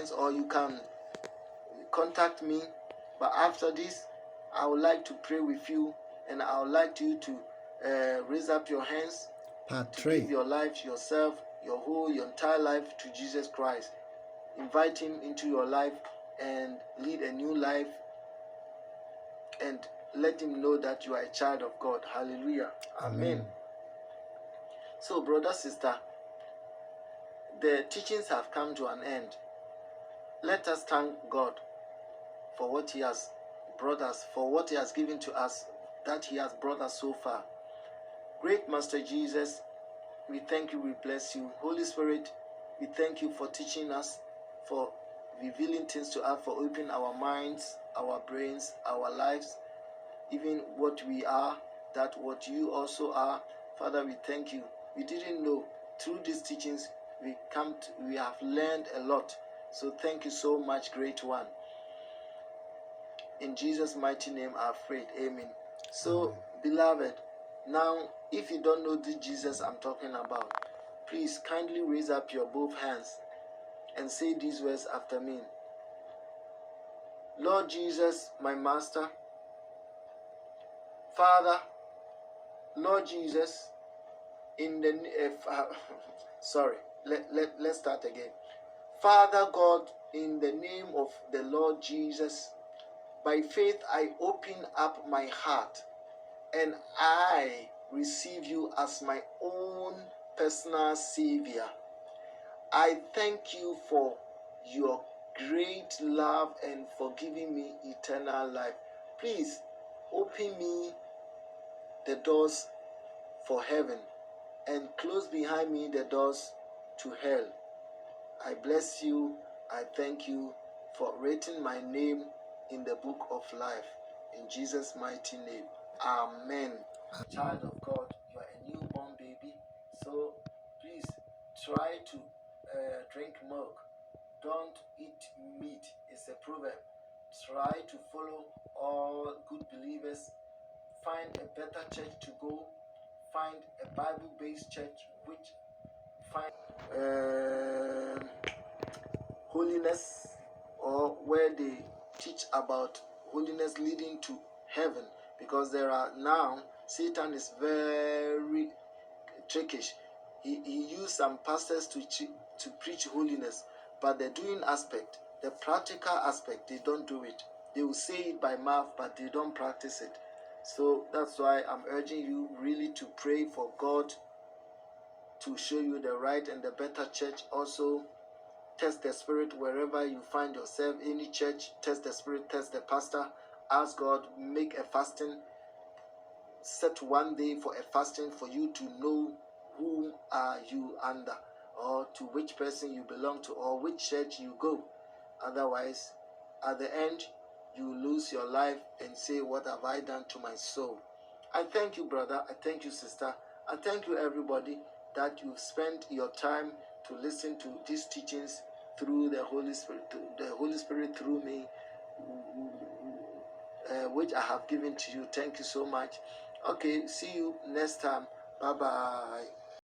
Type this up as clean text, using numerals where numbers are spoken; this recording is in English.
lines, or you can contact me. But after this, I would like to pray with you, and I would like you to raise up your hands to give your life, yourself, your entire life to Jesus Christ. Invite him into your life and lead a new life, and let him know that you are a child of God. Hallelujah. Amen. So, brother, sister, the teachings have come to an end. Let us thank God for what he has brought us, for what he has given to us, that he has brought us so far. Great Master Jesus, we thank you, we bless you. Holy Spirit, we thank you for teaching us, for revealing things to us, for opening our minds, our brains, our lives, even what we are, that what you also are. Father, we thank you. We didn't know. Through these teachings, we have learned a lot. So thank you so much, Great One. In Jesus' mighty name I prayed. Amen. So, beloved, now, if you don't know the Jesus I'm talking about, please kindly raise up your both hands and say these words after me. Lord Jesus, my Master, Father, Lord Jesus, in the let's start again. Father God, in the name of the Lord Jesus, by faith I open up my heart and I receive you as my own personal Savior. I thank you for your great love and for giving me eternal life. Please open me the doors for heaven and close behind me the doors to hell. I bless you. I thank you for writing my name in the book of life. In Jesus' mighty name. Amen. Child of God, you are a newborn baby. So please try to drink milk. Don't eat meat. It's a proverb. Try to follow all good believers. Find a better church to go. Find a Bible-based church which find holiness, or where they teach about holiness leading to heaven, because there are now, Satan is very trickish. He used some pastors to preach holiness, but the doing aspect, the practical aspect, they don't do it. They will say it by mouth, but they don't practice it. So that's why I'm urging you really to pray for God to show you the right and the better church. Also, test the spirit wherever you find yourself, any church. Test the spirit, test the pastor. Ask God, make a fasting. Set one day for a fasting for you to know whom are you under, or to which person you belong to, or which church you go. Otherwise, at the end, you lose your life and say, what have I done to my soul? I thank you, brother. I thank you, sister. I thank you, everybody, that you've spent your time to listen to these teachings through the Holy Spirit through me, which I have given to you. Thank you so much. Okay, see you next time. Bye-bye.